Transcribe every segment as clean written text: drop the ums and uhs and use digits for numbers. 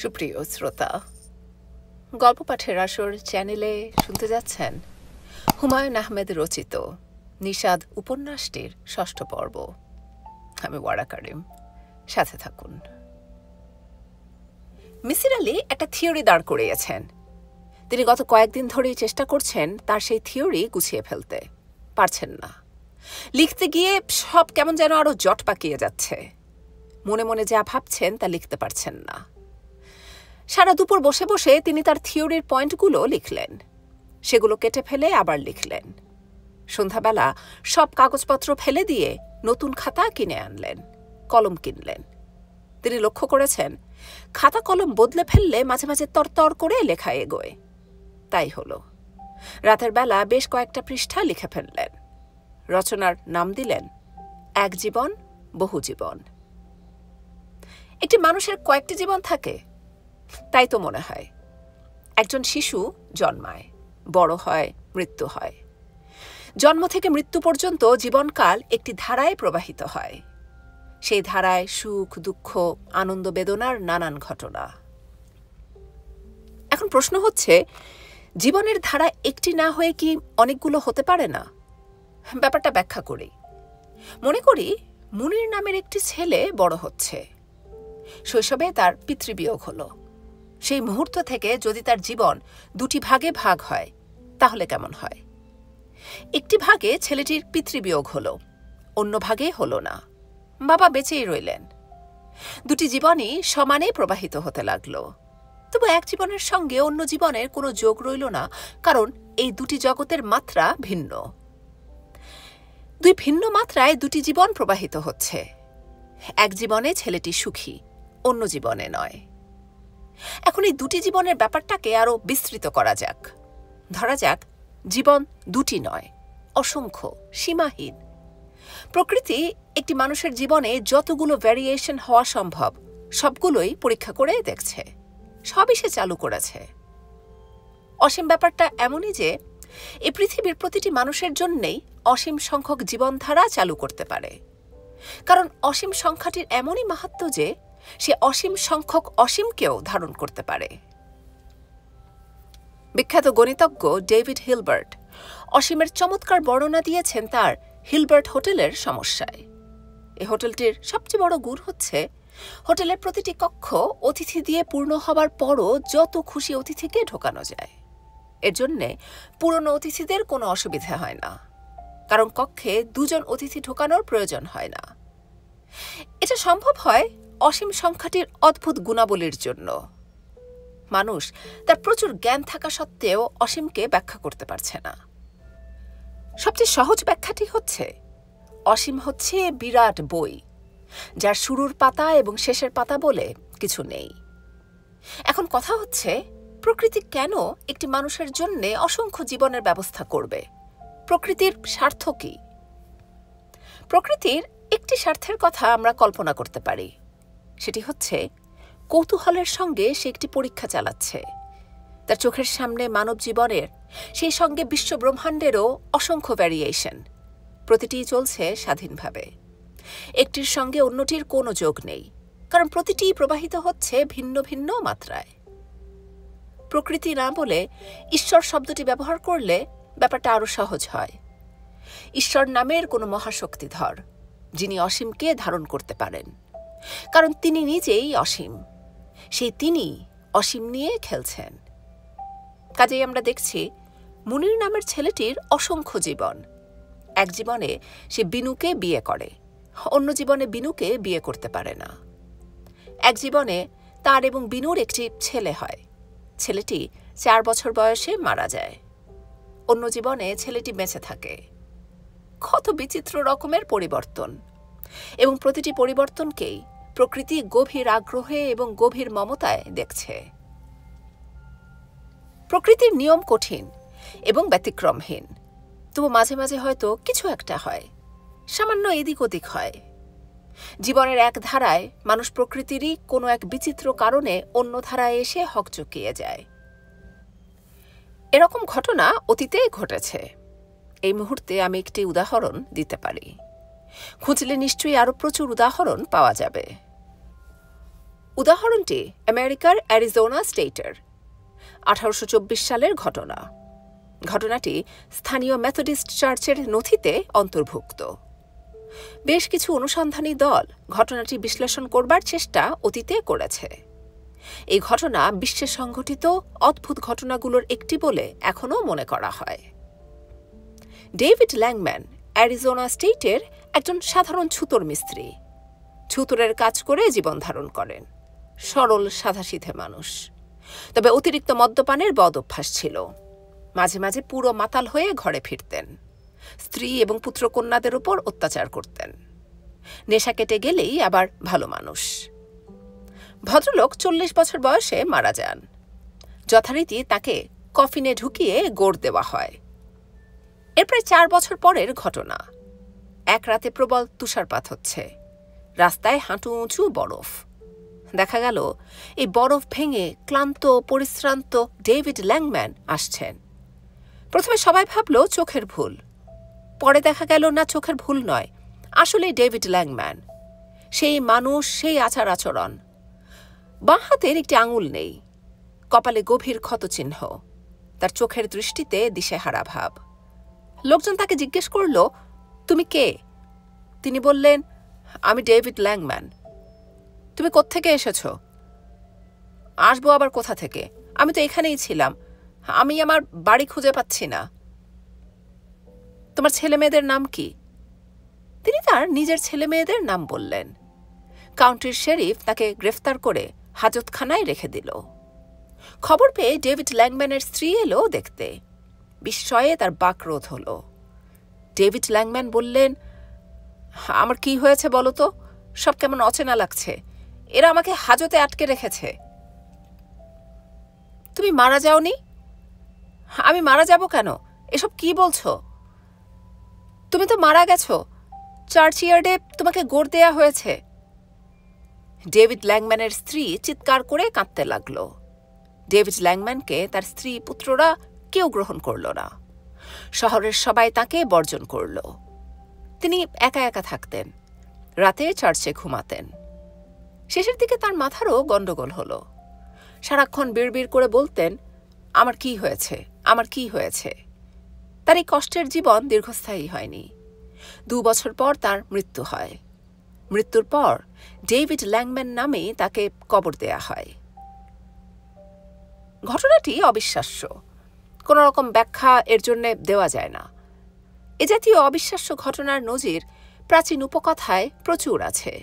সুপ্রিয় শ্রোতা, গল্প পাঠের আসর চ্যানেলে শুনতে যাচ্ছেন হুমায়ুন আহমেদ রচিত নিষাদ উপন্যাসটির ৬ষ্ঠ পর্ব। আমি ওয়ারা কারিম, সাথে থাকুন। মিসির আলী একটা থিওরি দাঁড় করিয়েছেন। তিনি গত কয়েকদিন ধরেই চেষ্টা করছেন তার সেই থিওরি গুছিয়ে ফেলতে পারছেন না। লিখতে গিয়ে সব কেমন যেন আরো জট পাকিয়ে যাচ্ছে। মনে মনে যা ভাবছেন তা লিখতে পারছেন না। সারা দুপুর বসে বসে তিনি তার থিওরির পয়েন্টগুলো লিখলেন, সেগুলো কেটে ফেলে আবার লিখলেন। সন্ধ্যাবেলা সব কাগজপত্র ফেলে দিয়ে নতুন খাতা কিনে আনলেন, কলম কিনলেন। তিনি লক্ষ্য করেছেন খাতা কলম বদলে ফেললে মাঝে মাঝে তরতর করে লেখা এগোয়। তাই হলো। রাতের বেলা বেশ কয়েকটা পৃষ্ঠা লিখে ফেললেন। রচনার নাম দিলেন এক জীবন বহু জীবন। একটি মানুষের কয়েকটি জীবন থাকে, তাই তো মনে হয়। একজন শিশু জন্মায়, বড় হয়, মৃত্যু হয়। জন্ম থেকে মৃত্যু পর্যন্ত জীবনকাল একটি ধারায় প্রবাহিত হয়। সেই ধারায় সুখ, দুঃখ, আনন্দ, বেদনার নানান ঘটনা। এখন প্রশ্ন হচ্ছে, জীবনের ধারা একটি না হয়ে কি অনেকগুলো হতে পারে না? ব্যাপারটা ব্যাখ্যা করি। মনে করি মুনির নামের একটি ছেলে বড় হচ্ছে। শৈশবে তার পিতৃবিয়োগ হলো। সেই মুহূর্ত থেকে যদি তার জীবন দুটি ভাগে ভাগ হয়, তাহলে কেমন হয়? একটি ভাগে ছেলেটির পিতৃবিয়োগ হলো, অন্য ভাগে হলো না, বাবা বেঁচেই রইলেন। দুটি জীবনই সমানে প্রবাহিত হতে লাগলো। তবু এক জীবনের সঙ্গে অন্য জীবনের কোনো যোগ রইল না, কারণ এই দুটি জগতের মাত্রা ভিন্ন। দুই ভিন্ন মাত্রায় দুটি জীবন প্রবাহিত হচ্ছে। এক জীবনে ছেলেটি সুখী, অন্য জীবনে নয়। এখন এই দুটি জীবনের ব্যাপারটাকে আরো বিস্তৃত করা যাক। ধরা যাক জীবন দুটি নয়, অসংখ্য, সীমাহীন। প্রকৃতি একটি মানুষের জীবনে যতগুলো ভ্যারিয়েশন হওয়া সম্ভব সবগুলোই পরীক্ষা করে দেখছে, সবই সে চালু করেছে। অসীম ব্যাপারটা এমনই যে এই পৃথিবীর প্রতিটি মানুষের জন্যেই অসীম সংখ্যক জীবনধারা চালু করতে পারে। কারণ অসীম সংখ্যাটির এমনই মাহাত্ম্য যে সে অসীম সংখ্যক অসীমকেও ধারণ করতে পারে। বিখ্যাত গণিতজ্ঞ ডেভিড হিলবার্ট অসীমের চমৎকার বর্ণনা দিয়েছেন তার হিলবার্ট হোটেলের সমস্যায়। এই হোটেলটির সবচেয়ে বড় গুণ হচ্ছে, হোটেলের প্রতিটি কক্ষ অতিথি দিয়ে পূর্ণ হবার পরও যত খুশি অতিথিকে ঢোকানো যায়। এর জন্যে পুরনো অতিথিদের কোনো অসুবিধা হয় না, কারণ কক্ষে দুজন অতিথি ঢোকানোর প্রয়োজন হয় না। এটা সম্ভব হয় অসীম সংখ্যাটির অদ্ভুত গুণাবলীর জন্য। মানুষ তার প্রচুর জ্ঞান থাকা সত্ত্বেও অসীমকে ব্যাখ্যা করতে পারছে না। সবচেয়ে সহজ ব্যাখ্যাটি হচ্ছে, অসীম হচ্ছে বিরাট বই, যার শুরুর পাতা এবং শেষের পাতা বলে কিছু নেই। এখন কথা হচ্ছে, প্রকৃতি কেন একটি মানুষের জন্য অসংখ্য জীবনের ব্যবস্থা করবে? প্রকৃতির স্বার্থ কি? প্রকৃতির একটি স্বার্থের কথা আমরা কল্পনা করতে পারি। সেটি হচ্ছে, কৌতূহলের সঙ্গে সে একটি পরীক্ষা চালাচ্ছে। তার চোখের সামনে মানব জীবনের, সেই সঙ্গে বিশ্ব ব্রহ্মাণ্ডেরও অসংখ্য ভ্যারিয়েশন। প্রতিটি চলছে স্বাধীনভাবে। একটির সঙ্গে অন্যটির কোনো যোগ নেই, কারণ প্রতিটি প্রবাহিত হচ্ছে ভিন্ন ভিন্ন মাত্রায়। প্রকৃতি না বলে ঈশ্বর শব্দটি ব্যবহার করলে ব্যাপারটা আরো সহজ হয়। ঈশ্বর নামের কোনো মহাশক্তিধর, যিনি অসীমকে ধারণ করতে পারেন, কারণ তিনি নিজেই অসীম। সেই তিনি অসীম নিয়ে খেলছেন। কাজেই আমরা দেখছি মুনির নামের ছেলেটির অসংখ্য জীবন। এক জীবনে সে বিনুকে বিয়ে করে, অন্য জীবনে বিনুকে বিয়ে করতে পারে না। এক জীবনে তার এবং বিনুর একটি ছেলে হয়, ছেলেটি 4 বছর বয়সে মারা যায়। অন্য জীবনে ছেলেটি বেঁচে থাকে। কত বিচিত্র রকমের পরিবর্তন, এবং প্রতিটি পরিবর্তনকেই প্রকৃতি গভীর আগ্রহে এবং গভীর মমতায় দেখছে। প্রকৃতির নিয়ম কঠিন এবং ব্যতিক্রমহীন, তবু মাঝে মাঝে হয়তো কিছু একটা হয়, সামান্য এদিক ওদিক হয়। জীবনের এক ধারায় মানুষ প্রকৃতিরই কোনো এক বিচিত্র কারণে অন্য ধারায় এসে হকচকিয়ে যায়। এরকম ঘটনা অতীতে ঘটেছে। এই মুহূর্তে আমি একটি উদাহরণ দিতে পারি। খুঁজলে নিশ্চয়ই আরো প্রচুর উদাহরণ পাওয়া যাবে। উদাহরণটি আমেরিকার অ্যারিজোনা স্টেটের 1824 সালের ঘটনা। ঘটনাটি স্থানীয় মেথডিস্ট চার্চের নথিতে অন্তর্ভুক্ত। বেশ কিছু অনুসন্ধানী দল ঘটনাটি বিশ্লেষণ করবার চেষ্টা অতীতে করেছে। এই ঘটনা বিশ্বে সংঘটিত অদ্ভুত ঘটনাগুলোর একটি বলে এখনও মনে করা হয়। ডেভিড ল্যাংম্যান অ্যারিজোনা স্টেটের একজন সাধারণ ছুতোর মিস্ত্রি। ছুতোরের কাজ করে জীবন ধারণ করেন। সরল সাদাসিধে মানুষ, তবে অতিরিক্ত মদ্যপানের বদ অভ্যাস ছিল। মাঝে মাঝে পুরো মাতাল হয়ে ঘরে ফিরতেন। স্ত্রী এবং পুত্রকন্যাদের উপর অত্যাচার করতেন। নেশা কেটে গেলেই আবার ভালো মানুষ। ভদ্রলোক 40 বছর বয়সে মারা যান। যথারীতি তাকে কফিনে ঢুকিয়ে গোড় দেওয়া হয়। এর প্রায় 4 বছর পরের ঘটনা। এক রাতে প্রবল তুষারপাত হচ্ছে। রাস্তায় হাঁটু উঁচু বরফ। দেখা গেল এই বরফ ভেঙে ক্লান্ত পরিশ্রান্ত ডেভিড ল্যাংম্যান আসছেন। প্রথমে সবাই ভাবল চোখের ভুল। পরে দেখা গেল না, চোখের ভুল নয়, আসলে ডেভিড ল্যাংম্যান। সেই মানুষ, সেই আচার আচরণ। বাঁ হাতের একটি আঙুল নেই। কপালে গভীর ক্ষতচিহ্ন। তার চোখের দৃষ্টিতে দিশেহারা ভাব। লোকজন তাকে জিজ্ঞেস করল, তুমি কে? তিনি বললেন, আমি ডেভিড ল্যাংম্যান। তুমি কোত্থেকে এসেছ? আসবো আবার কোথা থেকে? আমি তো এখানেই ছিলাম। আমি আমার বাড়ি খুঁজে পাচ্ছি না। তোমার ছেলে মেয়েদের নাম কি? তিনি তার নিজের ছেলে মেয়েদের নাম বললেন। কাউন্টির শেরিফ তাকে গ্রেফতার করে হাজতখানায় রেখে দিল। খবর পেয়ে ডেভিড ল্যাংম্যানের স্ত্রী এলো দেখতে। বিস্ময়ে তার বাকরোধ হল। ডেভিড ল্যাংম্যান বললেন, আমার কি হয়েছে বলো তো? সব কেমন অচেনা লাগছে। এরা আমাকে হাজতে আটকে রেখেছে। তুমি মারা যাওনি? আমি মারা যাব কেন? এসব কি বলছো? তুমি তো মারা গেছো। চার্চইয়ার্ডে তোমাকে গোড় দেয়া হয়েছে। ডেভিড ল্যাংম্যানের স্ত্রী চিৎকার করে কাঁদতে লাগল। ডেভিড ল্যাংম্যানকে তার স্ত্রী পুত্ররা কেউ গ্রহণ করল না। শহরের সবাই তাকে বর্জন করল। তিনি একা একা থাকতেন। রাতে চার্চে ঘুমাতেন। শেষের দিকে তার মাথারও গন্ডগোল হল। সারাক্ষণ বিড়বিড় করে বলতেন, আমার কি হয়েছে, আমার কি হয়েছে। তার এই কষ্টের জীবন দীর্ঘস্থায়ী হয়নি। 2 বছর পর তার মৃত্যু হয়। মৃত্যুর পর ডেভিড ল্যাংম্যান নামে তাকে কবর দেয়া হয়। ঘটনাটি অবিশ্বাস্য। কোন রকম ব্যাখ্যা এর জন্য দেওয়া যায় না। এ জাতীয় অবিশ্বাস্য ঘটনার নজির প্রাচীন উপকথায় প্রচুর আছে।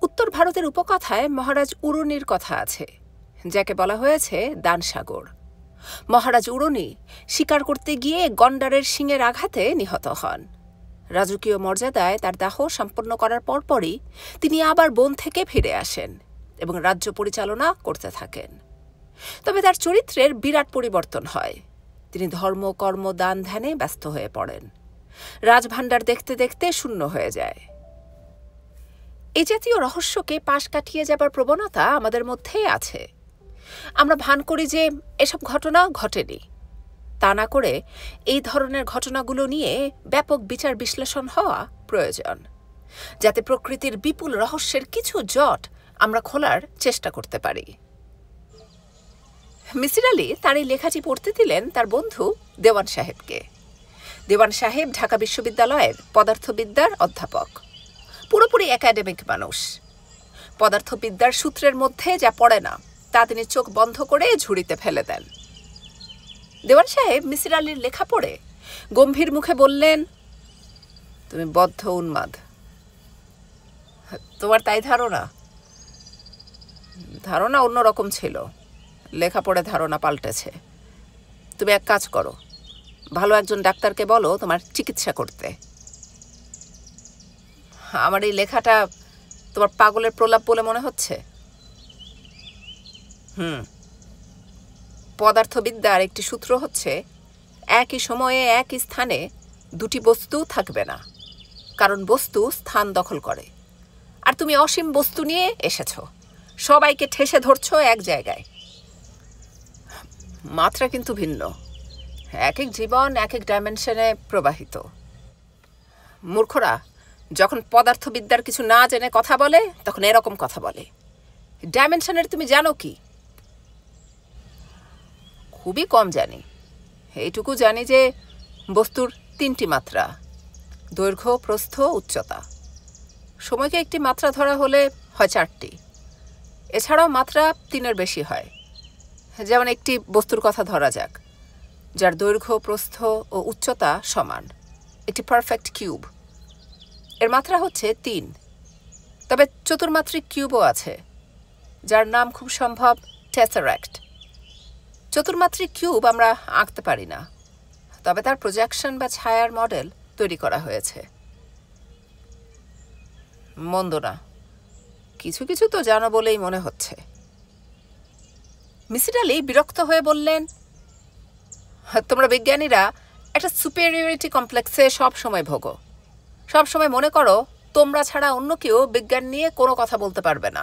উত্তর ভারতের উপকথায় মহারাজ উরুনির কথা আছে, যাকে বলা হয়েছে দানসাগর। মহারাজ উরুনি শিকার করতে গিয়ে গন্ডারের শিঙের আঘাতে নিহত হন। রাজকীয় মর্যাদায় তার দাহ সম্পন্ন করার পরপরই তিনি আবার বন থেকে ফিরে আসেন এবং রাজ্য পরিচালনা করতে থাকেন। তবে তার চরিত্রের বিরাট পরিবর্তন হয়। তিনি ধর্ম, কর্ম, দান, ধ্যানে ব্যস্ত হয়ে পড়েন। রাজভাণ্ডার দেখতে দেখতে শূন্য হয়ে যায়। এই জাতীয় রহস্যকে পাশ কাটিয়ে যাবার প্রবণতা আমাদের মধ্যে আছে। আমরা ভান করি যে এসব ঘটনা ঘটেনি। তা না করে এই ধরনের ঘটনাগুলো নিয়ে ব্যাপক বিচার বিশ্লেষণ হওয়া প্রয়োজন, যাতে প্রকৃতির বিপুল রহস্যের কিছু জট আমরা খোলার চেষ্টা করতে পারি। মিসির আলী তার এই লেখাটি পড়তে দিলেন তার বন্ধু দেওয়ান সাহেবকে। দেওয়ান সাহেব ঢাকা বিশ্ববিদ্যালয়ের পদার্থবিদ্যার অধ্যাপক। পুরোপুরি একাডেমিক মানুষ। পদার্থবিদ্যার সূত্রের মধ্যে যা পড়ে না তা তিনি চোখ বন্ধ করে ঝুড়িতে ফেলে দেন। দেওয়ান সাহেব মিসির আলীর লেখা পড়ে গম্ভীর মুখে বললেন, তুমি বদ্ধ উন্মাদ। তোমার তাই ধারণা? ধারণা অন্যরকম ছিল, লেখা পড়ে ধারণা পাল্টেছে। তুমি এক কাজ করো, ভালো একজন ডাক্তারকে বলো তোমার চিকিৎসা করতে। আমার এই লেখাটা তোমার পাগলের প্রলাপ বলে মনে হচ্ছে? পদার্থবিদ্যার একটি সূত্র হচ্ছে, একই সময়ে একই স্থানে দুটি বস্তু থাকবে না, কারণ বস্তু স্থান দখল করে। আর তুমি অসীম বস্তু নিয়ে এসেছ, সবাইকে ঠেসে ধরছ এক জায়গায়। মাত্রা কিন্তু ভিন্ন। এক এক জীবন এক এক ডাইমেনশনে প্রবাহিত। মূর্খরা যখন পদার্থবিদ্যার কিছু না জেনে কথা বলে তখন এরকম কথা বলে। ডাইমেনশনের তুমি জানো কি? খুবই কম জানি। এইটুকু জানি যে বস্তুর 3টি মাত্রা, দৈর্ঘ্য, প্রস্থ, উচ্চতা। সময়কে একটি মাত্রা ধরা হলে হয় 4টি। এছাড়াও মাত্রা 3-এর বেশি হয়। যেমন একটি বস্তুর কথা ধরা যাক, যার দৈর্ঘ্য, প্রস্থ ও উচ্চতা সমান, একটি পারফেক্ট কিউব। এর মাত্রা হচ্ছে 3। তবে চতুর্মাত্রিক কিউবও আছে, যার নাম খুব সম্ভব টেসারেক্ট। চতুর্মাত্রিক কিউব আমরা আঁকতে পারি না, তবে তার প্রজেকশন বা ছায়ার মডেল তৈরি করা হয়েছে। মন্দ না, কিছু কিছু তো জানো বলেই মনে হচ্ছে। মিসির আলি বিরক্ত হয়ে বললেন, তোমরা বিজ্ঞানীরা একটা সুপেরিয়রিটি কমপ্লেক্সে সব সময় ভোগো। সব সময় মনে করো তোমরা ছাড়া অন্য কেউ বিজ্ঞান নিয়ে কোনো কথা বলতে পারবে না।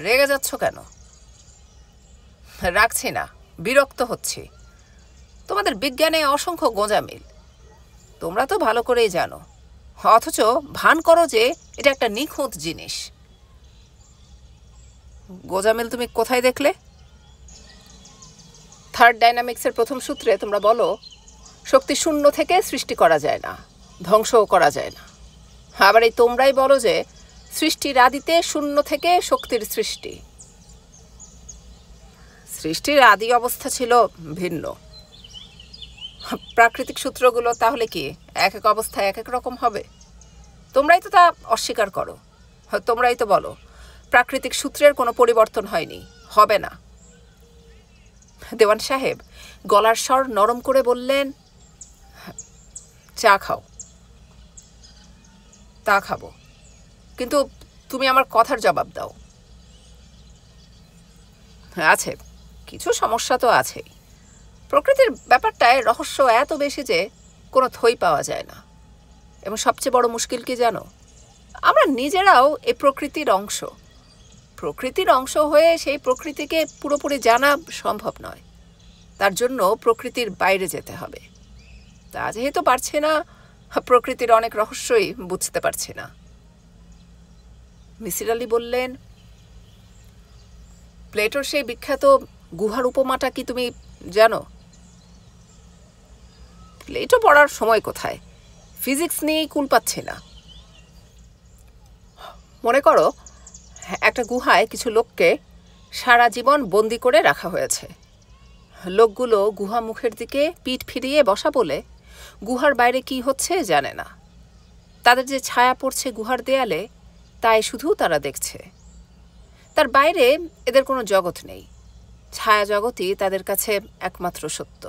রেগে যাচ্ছ কেন? রাখছি না, বিরক্ত হচ্ছি। তোমাদের বিজ্ঞানে অসংখ্য গোঁজামিল, তোমরা তো ভালো করেই জানো, অথচ ভান করো যে এটা একটা নিখুঁত জিনিস। গোঁজামিল তুমি কোথায় দেখলে? থার্ড ডাইনামিক্সের প্রথম সূত্রে তোমরা বলো শক্তি শূন্য থেকে সৃষ্টি করা যায় না, ধ্বংসও করা যায় না। আবার এই তোমরাই বলো যে সৃষ্টির আদিতে শূন্য থেকে শক্তির সৃষ্টি। সৃষ্টির আদি অবস্থা ছিল ভিন্ন। প্রাকৃতিক সূত্রগুলো তাহলে কি এক এক অবস্থায় এক এক রকম হবে? তোমরাই তো তা অস্বীকার করো। তোমরাই তো বলো প্রাকৃতিক সূত্রের কোনো পরিবর্তন হয়নি, হবে না। দেওয়ান সাহেব গলার স্বর নরম করে বললেন, চা খাও। তা খাবো, কিন্তু তুমি আমার কথার জবাব দাও। আছে, কিছু সমস্যা তো আছেই। প্রকৃতির ব্যাপারটায় রহস্য এত বেশি যে কোনো থই পাওয়া যায় না। এবং সবচেয়ে বড় মুশকিল কি জানো? আমরা নিজেরাও এই প্রকৃতির অংশ। প্রকৃতির অংশ হয়ে সেই প্রকৃতিকে পুরোপুরি জানা সম্ভব নয়। তার জন্য প্রকৃতির বাইরে যেতে হবে। তা যেহেতু পারছি না, প্রকৃতির অনেক রহস্যই বুঝতে পারছি না। মিসির আলি বললেন, প্লেটোর সেই বিখ্যাত গুহার উপমাটা কি তুমি জানো? প্লেটো পড়ার সময় কোথায়, ফিজিক্স নিয়েই কুল পাচ্ছি না। মনে করো একটা গুহায় কিছু লোককে সারা জীবন বন্দি করে রাখা হয়েছে। লোকগুলো গুহা মুখের দিকে পিঠ ফিরিয়ে বসা বলে গুহার বাইরে কি হচ্ছে জানে না। তাদের যে ছায়া পড়ছে গুহার দেয়ালে, তাই শুধু তারা দেখছে। তার বাইরে এদের কোনো জগৎ নেই। ছায়া জগৎই তাদের কাছে একমাত্র সত্য।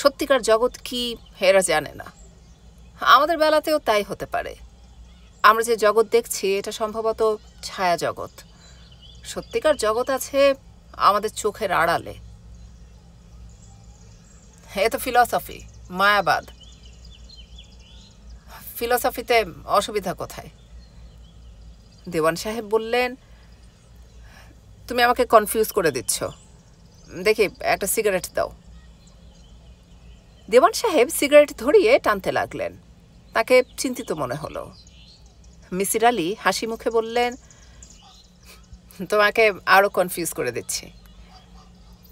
সত্যিকার জগৎ কি এরা জানে না। আমাদের বেলাতেও তাই হতে পারে। আমরা যে জগৎ দেখছি এটা সম্ভবত ছায়া জগৎ। সত্যিকার জগৎ আছে আমাদের চোখের আড়ালে। এ তো ফিলসফি, মায়াবাদ। ফিলসফিতে অসুবিধা কোথায়? দেওয়ান সাহেব বললেন, তুমি আমাকে কনফিউজ করে দিচ্ছ। দেখি একটা সিগারেট দাও। দেওয়ান সাহেব সিগারেট ধরিয়ে টানতে লাগলেন। তাকে চিন্তিত মনে হলো। মিসির আলি হাসি মুখে বললেন, তোমাকে আরও কনফিউজ করে দিচ্ছি।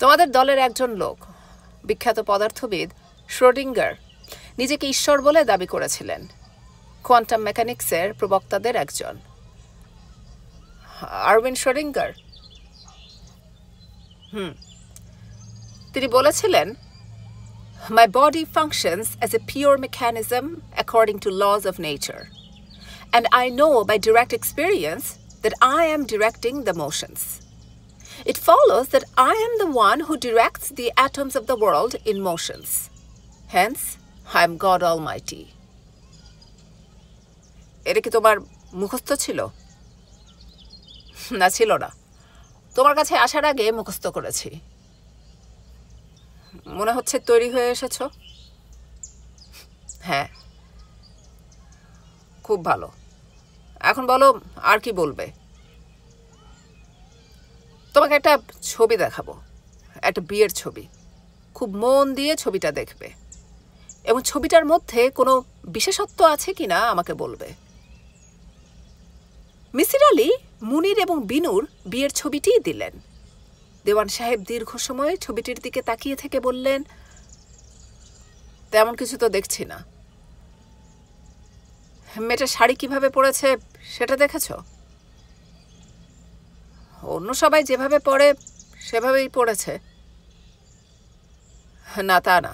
তোমাদের দলের একজন লোক, বিখ্যাত পদার্থবিদ শ্রোডিঙ্গার, নিজেকে ঈশ্বর বলে দাবি করেছিলেন। কোয়ান্টাম মেকানিক্সের প্রবক্তাদের একজন। Irwin Schrödinger. তিনি বলেছিলেন, My body functions as a pure mechanism according to laws of nature, and I know by direct experience that I am directing the motions. It follows that I am the one who directs the atoms of the world in motions. Hence, I am God Almighty. এটা কি তোমার মুখস্থ ছিল? না, ছিল না। তোমার কাছে আসার আগে মুখস্থ করেছি। মনে হচ্ছে তৈরি হয়ে এসেছ। হ্যাঁ, খুব ভালো। এখন বলো আর কি বলবে? তোমাকে একটা ছবি দেখাবো, একটা বিয়ের ছবি। খুব মন দিয়ে ছবিটা দেখবে এবং ছবিটার মধ্যে কোনো বিশেষত্ব আছে কিনা আমাকে বলবে। মিসির আলী মুনির এবং বিনুর বিয়ের ছবিটিই দিলেন। দেওয়ান সাহেব দীর্ঘ সময় ছবিটির দিকে তাকিয়ে থেকে বললেন, তেমন কিছু তো দেখছি না। মেয়েটা শাড়ি কিভাবে পরেছে সেটা দেখেছ? অন্য সবাই যেভাবে পরে সেভাবেই পরেছে। না, তা না।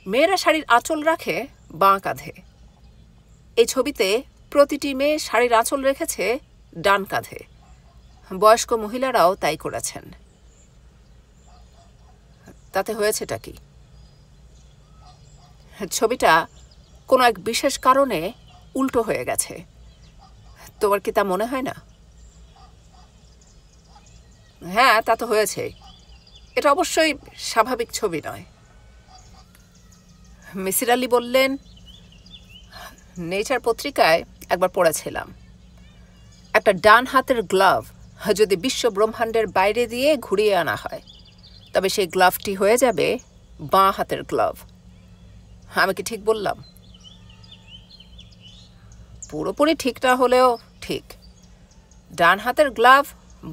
মেয়েরা শাড়ির আঁচল রাখে বাঁ কাঁধে। এই ছবিতে প্রতিটি মেয়ে শাড়ির আঁচল রেখেছে ডান কাঁধে। বয়স্ক মহিলারাও তাই করেছেন। তাতে হয়েছেটা কি? ছবিটা কোনো এক বিশেষ কারণে উল্টো হয়ে গেছে। তোমার কি তা মনে হয় না? হ্যাঁ, তা তো হয়েছে। এটা অবশ্যই স্বাভাবিক ছবি নয়। মিসির আলী বললেন, নেচার পত্রিকায় একবার পড়েছিলাম, একটা ডান হাতের গ্লাভ যদি বিশ্ব ব্রহ্মাণ্ডের বাইরে দিয়ে ঘুরিয়ে আনা হয় তবে সেই গ্লাভটি হয়ে যাবে বাঁ হাতের গ্লাভ। আমি কি ঠিক বললাম? পুরোপুরি ঠিক না হলেও ঠিক। ডান হাতের গ্লাভ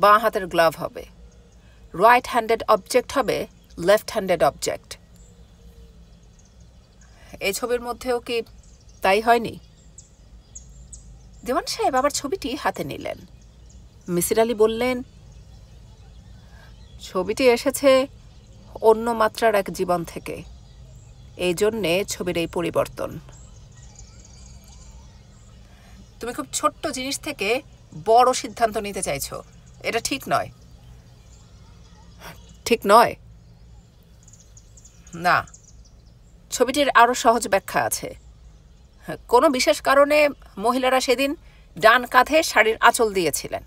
বাঁ হাতের গ্লাভ হবে, রাইট হ্যান্ডেড অবজেক্ট হবে লেফট হ্যান্ডেড অবজেক্ট। এই ছবির মধ্যেও কি তাই হয়নি? দেওয়ান সাহেব আবার ছবিটি হাতে নিলেন। মিসির আলী বললেন, ছবিটি এসেছে অন্য মাত্রার এক জীবন থেকে, এই জন্যে ছবির এই পরিবর্তন। তুমি খুব ছোট্ট জিনিস থেকে বড় সিদ্ধান্ত নিতে চাইছো, এটা ঠিক নয়। ঠিক নয়? না, ছবিটির আরো সহজ ব্যাখ্যা আছে। কোনো বিশেষ কারণে মহিলারা সেদিন ডান কাঁধে শাড়ির আঁচল দিয়েছিলেন।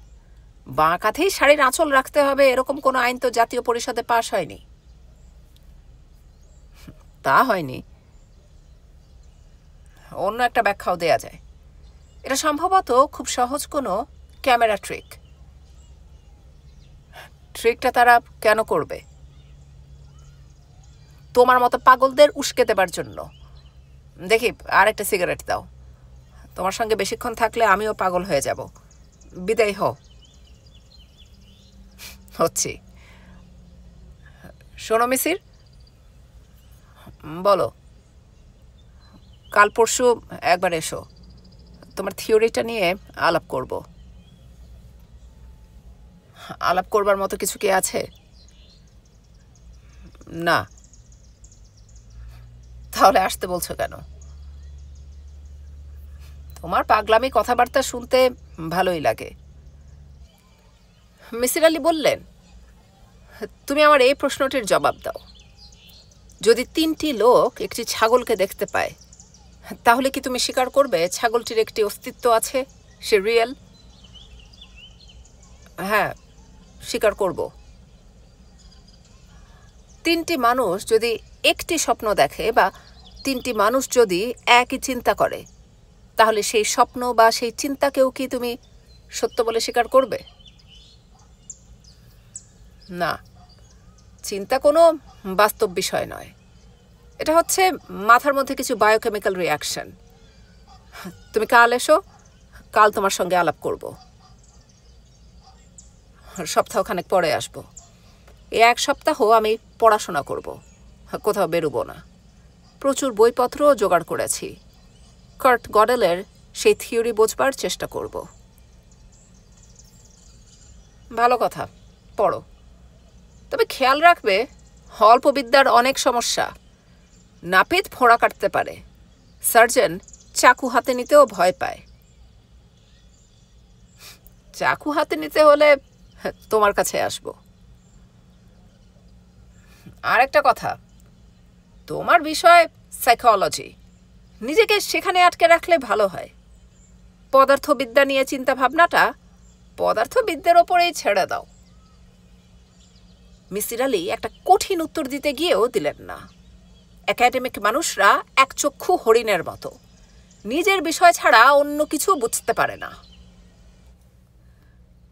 বাঁ কাঁধেই শাড়ির আঁচল রাখতে হবে এরকম কোনো আইন তো জাতীয় পরিষদে পাশ হয়নি। তা হয়নি। অন্য একটা ব্যাখ্যাও দেয়া যায়। এটা সম্ভবত খুব সহজ কোনো ক্যামেরা ট্রিক। ট্রিকটা তারা কেন করবে? তোমার মতো পাগলদের উস্কে দেবার জন্য। দেখি, আর একটা সিগারেট দাও। তোমার সঙ্গে বেশিক্ষণ থাকলে আমিও পাগল হয়ে যাব। বিদায় হও। হচ্ছি। শোনো মিসির, বলো। কাল পরশু একবার এসো, তোমার থিওরিটা নিয়ে আলাপ করব। আলাপ করবার মতো কিছু কি আছে? না। তাহলে আসতে বলছো কেন? তোমার পাগলামি কথাবার্তা শুনতে ভালোই লাগে। মিসির আলী বললেন, তুমি আমার এই প্রশ্নটির জবাব দাও। যদি 3টি লোক একটি ছাগলকে দেখতে পায়, তাহলে কি তুমি স্বীকার করবে ছাগলটির একটি অস্তিত্ব আছে, সে রিয়েল? হ্যাঁ, স্বীকার করব। 3টি মানুষ যদি একটি স্বপ্ন দেখে বা 3টি মানুষ যদি একই চিন্তা করে, তাহলে সেই স্বপ্ন বা সেই চিন্তাকেও কি তুমি সত্য বলে স্বীকার করবে? না, চিন্তা কোনো বাস্তব বিষয় নয়। এটা হচ্ছে মাথার মধ্যে কিছু বায়োকেমিক্যাল রিয়াকশন। তুমি কাল এসো, কাল তোমার সঙ্গে আলাপ করব। সপ্তাহখানেক পরে আসব। এই 1 সপ্তাহ আমি পড়াশোনা করব, কোথাও বেরোবো না। প্রচুর বইপত্র জোগাড় করেছি। কার্ট গডেলের সেই থিওরি বোঝবার চেষ্টা করব। ভালো কথা, পড়ো। তবে খেয়াল রাখবে, অল্প বিদ্যার অনেক সমস্যা। নাপিত ফোঁড়া কাটতে পারে, সার্জন চাকু হাতে নিতেও ভয় পায়। চাকু হাতে নিতে হলে তোমার কাছে আসব। আর একটা কথা, তোমার বিষয় সাইকোলজি, নিজেকে সেখানে আটকে রাখলে ভালো হয়। পদার্থবিদ্যা নিয়ে চিন্তা ভাবনাটা পদার্থবিদ্যার ওপরেই ছেড়ে দাও। মিসির আলী একটা কঠিন উত্তর দিতে গিয়েও দিলেন না। একাডেমিক মানুষরা একচক্ষু হরিণের মতো, নিজের বিষয় ছাড়া অন্য কিছু বুঝতে পারে না।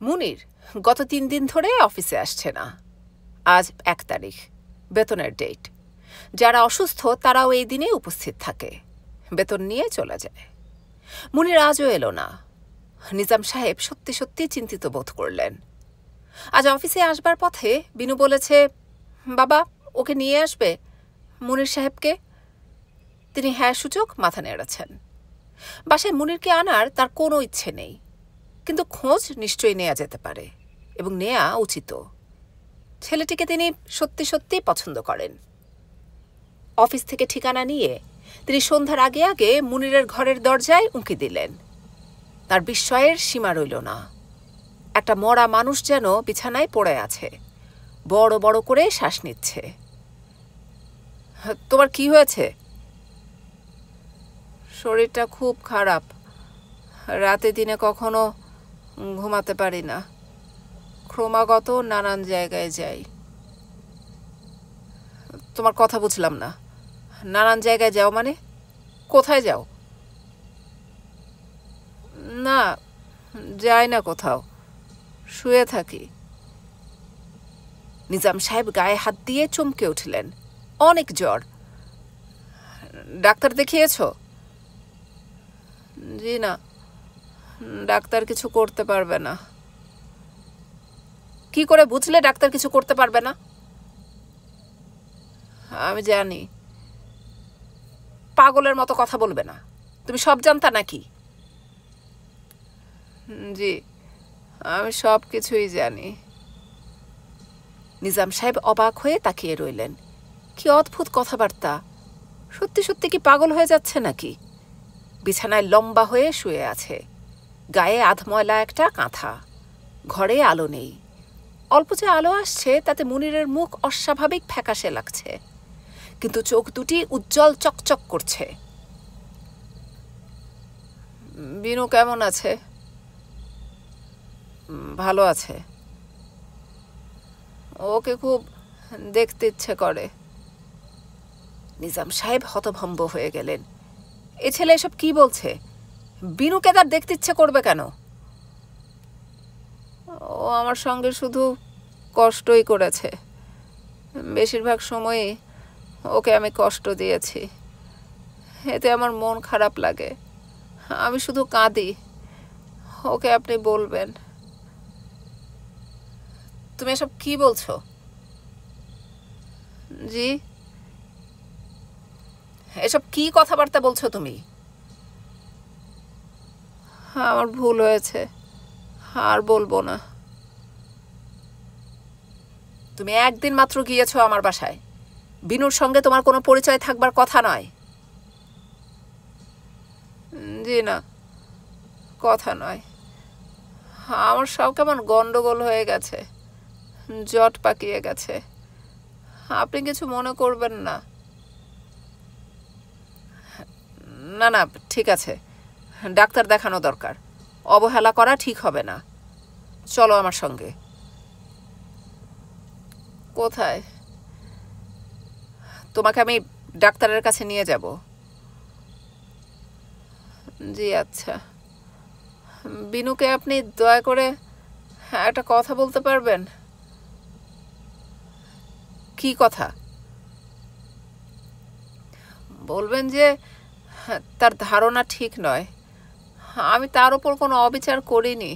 মুনির গত 3 দিন ধরে অফিসে আসছে না। আজ 1 তারিখ, বেতনের ডেট। যারা অসুস্থ তারাও এই দিনে উপস্থিত থাকে। বেতন নিয়ে চলে যায়। মুনির আজও এলো না। নিজাম সাহেব সত্যি সত্যি চিন্তিত বোধ করলেন। আজ অফিসে আসবার পথে বিনু বলেছে, বাবা ওকে নিয়ে আসবে মুনির সাহেবকে। তিনি হ্যাঁ সূচক মাথা নেড়েছেন। বাসায় মুনিরকে আনার তার কোনো ইচ্ছে নেই, কিন্তু খোঁজ নিশ্চয়ই নেওয়া যেতে পারে এবং নেওয়া উচিত। ছেলেটিকে তিনি সত্যি সত্যি পছন্দ করেন। অফিস থেকে ঠিকানা নিয়ে তিনি সন্ধ্যার আগে আগে মুনিরের ঘরের দরজায় উঁকি দিলেন। তার বিস্ময়ের সীমা রইল না। একটা মরা মানুষ যেন বিছানায় পড়ে আছে, বড় বড় করে শ্বাস নিচ্ছে। তোমার কি হয়েছে? শরীরটা খুব খারাপ, রাতে দিনে কখনো ঘুমাতে পারি না, ক্রমাগত নানান জায়গায় যাই। তোমার কথা বুঝলাম না। নানান জায়গায় যাও মানে কোথায় যাও? না, যাই না কোথাও, শুয়ে থাকি। নিজাম সাহেব গায়ে হাত দিয়ে চমকে উঠলেন। অনেক জ্বর। ডাক্তার দেখিয়েছ? জি না, ডাক্তার কিছু করতে পারবে না। কি করে বুঝলে ডাক্তার কিছু করতে পারবে না? আমি জানি। পাগলের মতো কথা বলবে না। তুমি সব জানতা নাকি? জি, আমি সব কিছুই জানি। নিজাম সাহেব অবাক হয়ে তাকিয়ে রইলেন। কি অদ্ভুত কথাবার্তা! সত্যি সত্যি কি পাগল হয়ে যাচ্ছে নাকি? বিছানায় লম্বা হয়ে শুয়ে আছে, গায়ে আধময়লা একটা কাঁথা। ঘরে আলো নেই। অল্প যে আলো আসছে তাতে মুনিরের মুখ অস্বাভাবিক ফ্যাকাশে লাগছে, কিন্তু চোখ দুটি উজ্জ্বল চকচক করছে। বিনু কেমন আছে? ভালো আছে। ওকে খুব দেখতে ইচ্ছে করে। নিজাম সাহেব হতভম্ব হয়ে গেলেন। এ ছেলে এসব কি বলছে? বিনুকে তার দেখতে ইচ্ছে করবে কেন? ও আমার সঙ্গে শুধু কষ্টই করেছে। বেশিরভাগ সময়ই ওকে আমি কষ্ট দিয়েছি। এতে আমার মন খারাপ লাগে। আমি শুধু কাঁদি। ওকে আপনি বলবেন। তুমি এসব কি বলছো? জি, এসব কি কথাবার্তা বলছো তুমি? আমার ভুল হয়েছে, আর বলবো না। তুমি একদিন মাত্র গিয়েছো আমার বাসায়। বিনুর সঙ্গে তোমার কোনো পরিচয় থাকবার কথা নয়। জি না, কথা নয়। আমার সব কেমন গন্ডগোল হয়ে গেছে, জট পাকিয়ে গেছে। আপনি কিছু মনে করবেন না। না না, ঠিক আছে, ডাক্তার দেখানো দরকার। অবহেলা করা ঠিক হবে না। চলো আমার সঙ্গে। কোথায়? তোমাকে আমি ডাক্তারের কাছে নিয়ে যাব। জি আচ্ছা। বিনুকে আপনি দয়া করে একটা কথা বলতে পারবেন? কি কথা? বলবেন যে তার ধারণা ঠিক নয়। আমি তার উপর কোনো অবিচার করিনি।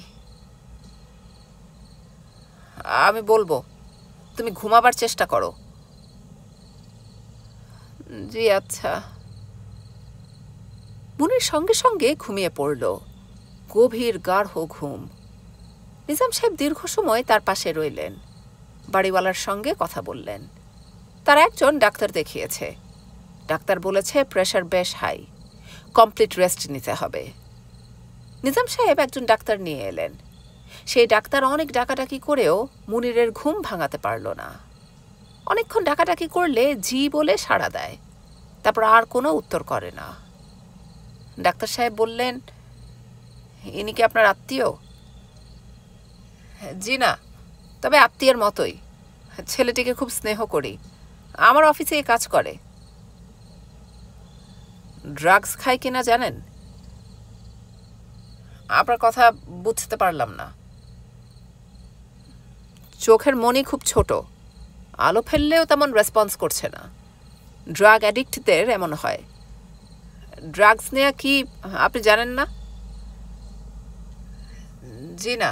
আমি বলবো, তুমি ঘুমাবার চেষ্টা করো। জি আচ্ছা। মুনির সঙ্গে সঙ্গে ঘুমিয়ে পড়ল। গভীর গাঢ় ঘুম। নিজাম সাহেব দীর্ঘ সময় তার পাশে রইলেন। বাড়িওয়ালার সঙ্গে কথা বললেন। তার একজন ডাক্তার দেখিয়েছে। ডাক্তার বলেছে প্রেশার বেশ হাই, কমপ্লিট রেস্ট নিতে হবে। নিজাম সাহেব একজন ডাক্তার নিয়ে এলেন। সেই ডাক্তার অনেক ডাকাডাকি করেও মুনিরের ঘুম ভাঙাতে পারল না। অনেকক্ষণ ডাকাডাকি করলে জি বলে সাড়া দেয়, তারপর আর কোনো উত্তর করে না। ডাক্তার সাহেব বললেন, ইনি কি আপনার আত্মীয়? জি না, তবে আত্মীয়ের মতোই। ছেলেটিকে খুব স্নেহ করি। আমার অফিসে কাজ করে। ড্রাগস খায় কিনা জানেন? আপনার কথা বুঝতে পারলাম না। চোখের মনি খুব ছোট, আলো ফেললেও তেমন রেসপন্স করছে না। ড্রাগ অ্যাডিক্টদের এমন হয়। ড্রাগস নেয়া কি আপনি জানেন না? জি না,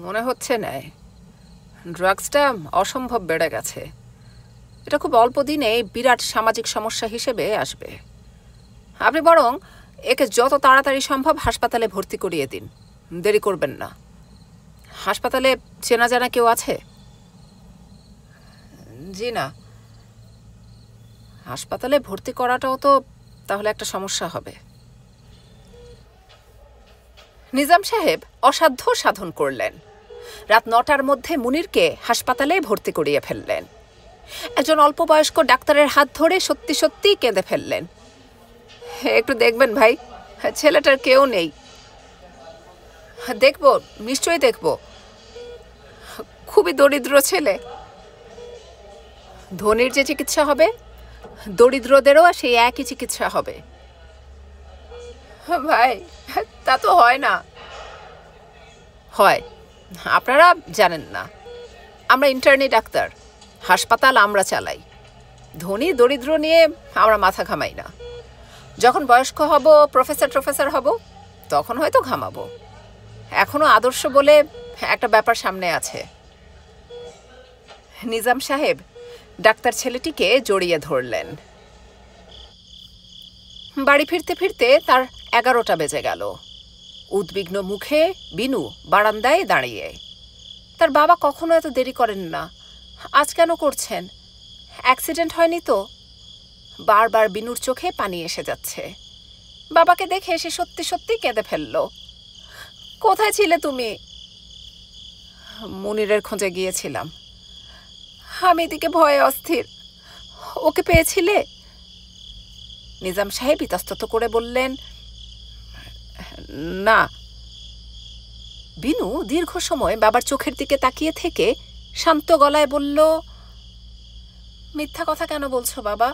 মনে হচ্ছে নেয়। ড্রাগসটা অসম্ভব বেড়ে গেছে। এটা খুব অল্প দিনে বিরাট সামাজিক সমস্যা হিসেবে আসবে। আপনি বরং একে যত তাড়াতাড়ি সম্ভব হাসপাতালে ভর্তি করিয়ে দিন, দেরি করবেন না। হাসপাতালে চেনা জানা কেউ আছে? জি না। হাসপাতালে ভর্তি করাটাও তো তাহলে একটা সমস্যা হবে। নিজাম সাহেব অসাধ্য সাধন করলেন। রাত 9টার মধ্যে মুনিরকে হাসপাতালে ভর্তি করিয়ে ফেললেন। একজন অল্প বয়স্ক ডাক্তারের হাত ধরে সত্যি সত্যি কেঁদে ফেললেন। একটু দেখবেন ভাই, ছেলেটার কেউ নেই। দেখব, নিশ্চয়ই দেখব। খুবই দরিদ্র ছেলে। ধনীর যে চিকিৎসা হবে, দরিদ্রদেরও সেই একই চিকিৎসা হবে। ভাই, তা তো হয় না। হয়, আপনারা জানেন না। আমরা ইন্টার্নি ডাক্তার, হাসপাতাল আমরা চালাই। ধনী দরিদ্র নিয়ে আমরা মাথা ঘামাই না। যখন বয়স্ক হব, প্রফেসর হব, তখন হয়তো ঘামাবো। এখনো আদর্শ বলে একটা ব্যাপার সামনে আছে। নিজাম সাহেব ডাক্তার ছেলেটিকে জড়িয়ে ধরলেন। বাড়ি ফিরতে ফিরতে তার 11টা বেজে গেল। উদ্বিগ্ন মুখে বিনু বারান্দায় দাঁড়িয়ে। তার বাবা কখনো এত দেরি করেন না, আজ কেন করছেন? অ্যাক্সিডেন্ট হয়নি তো? বারবার বিনুর চোখে পানি এসে যাচ্ছে। বাবাকে দেখে সে সত্যি সত্যি কেঁদে ফেলল। কোথায় ছিলে তুমি? মুনিরের খোঁজে গিয়েছিলাম। আমি এদিকে ভয়ে অস্থির। ওকে পেয়েছিলে? নিজাম সাহেব ইতস্তত করে বললেন, না। বিনু দীর্ঘ সময় বাবার চোখের দিকে তাকিয়ে থেকে শান্ত গলায় বলল, মিথ্যা কথা কেন বলছো বাবা?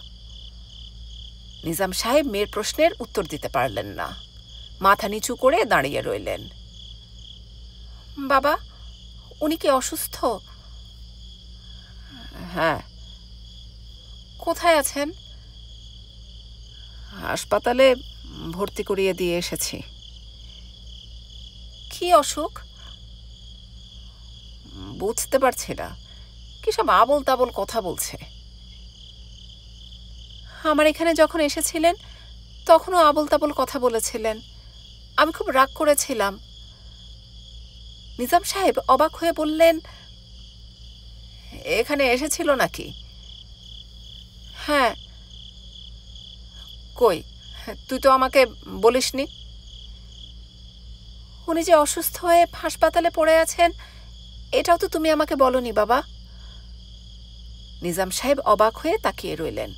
নিজাম সাহেব মেয়ের প্রশ্নের উত্তর দিতে পারলেন না। মাথা নিচু করে দাঁড়িয়ে রইলেন। বাবা, উনি কি অসুস্থ? হ্যাঁ। কোথায় আছেন? হাসপাতালে ভর্তি করিয়ে দিয়ে এসেছি। কি অসুখ? বুঝতে পারছি না, কি সব আবল তাবল কথা বলছে। আমার এখানে যখন এসেছিলেন তখনও আবল তাবল কথা বলেছিলেন। আমি খুব রাগ করেছিলাম। নিজাম সাহেব অবাক হয়ে বললেন, এখানে এসেছিল নাকি? হ্যাঁ। কই, তুই তো আমাকে বলিসনি। উনি যে অসুস্থ হয়ে হাসপাতালে পড়ে আছেন, এটাও তো তুমি আমাকে বলনি বাবা। নিজাম সাহেব অবাক হয়ে তাকিয়ে রইলেন।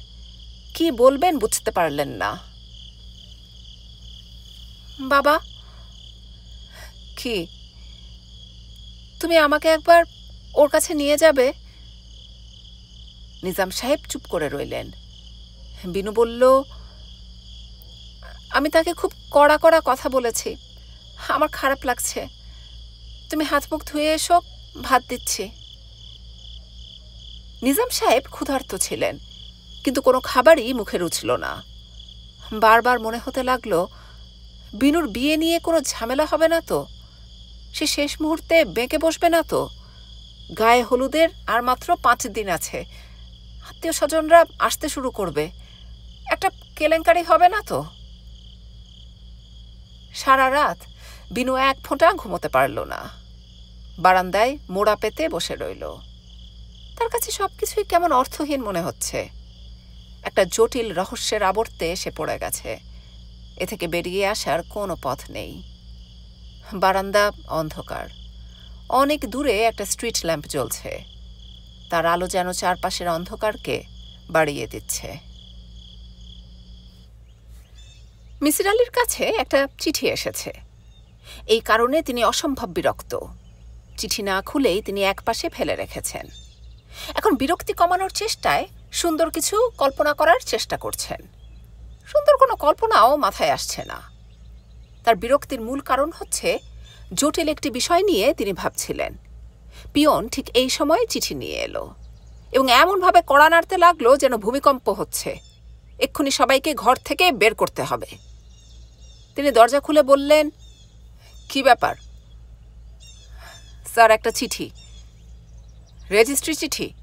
কি বলবেন বুঝতে পারলেন না। বাবা। কি? তুমি আমাকে একবার ওর কাছে নিয়ে যাবে? নিজাম সাহেব চুপ করে রইলেন। বিনু বলল, আমি তাকে খুব কড়া কড়া কথা বলেছি, আমার খারাপ লাগছে। তুমি হাত মুখ ধুয়ে এসো, ভাত দিচ্ছি। নিজাম সাহেব ক্ষুধার্ত ছিলেন, কিন্তু কোনো খাবারই মুখে রুচল না। বারবার মনে হতে লাগলো, বিনুর বিয়ে নিয়ে কোনো ঝামেলা হবে না তো? সে শেষ মুহূর্তে বেঁকে বসবে না তো? গায়ে হলুদের আর মাত্র 5 দিন আছে। আত্মীয় স্বজনরা আসতে শুরু করবে। একটা কেলেঙ্কারি হবে না তো? সারা রাত বিনু এক ফোঁটা ঘুমোতে পারল না। বারান্দায় মোড়া পেতে বসে রইল। তার কাছে সবকিছুই কেমন অর্থহীন মনে হচ্ছে। একটা জটিল রহস্যের আবর্তে সে পড়ে গেছে। এ থেকে বেরিয়ে আসার কোনো পথ নেই। বারান্দা অন্ধকার। অনেক দূরে একটা স্ট্রিট ল্যাম্প জ্বলছে। তার আলো যেন চারপাশের অন্ধকারকে বাড়িয়ে দিচ্ছে। মিসির আলীর কাছে একটা চিঠি এসেছে। এই কারণে তিনি অসম্ভব বিরক্ত। চিঠি না খুলেই তিনি একপাশে ফেলে রেখেছেন। এখন বিরক্তি কমানোর চেষ্টায় সুন্দর কিছু কল্পনা করার চেষ্টা করছেন। সুন্দর কোনো কল্পনাও মাথায় আসছে না। তার বিরক্তির মূল কারণ হচ্ছে, জটিল একটি বিষয় নিয়ে তিনি ভাবছিলেন। পিয়ন ঠিক এই সময় চিঠি নিয়ে এলো এবং এমনভাবে কড়া নাড়তে লাগলো যেন ভূমিকম্প হচ্ছে। এক্ষুনি সবাইকে ঘর থেকে বের করতে হবে। তিনি দরজা খুলে বললেন, কি ব্যাপার? স্যার, একটা চিঠি। রেজিস্ট্রি চিঠি?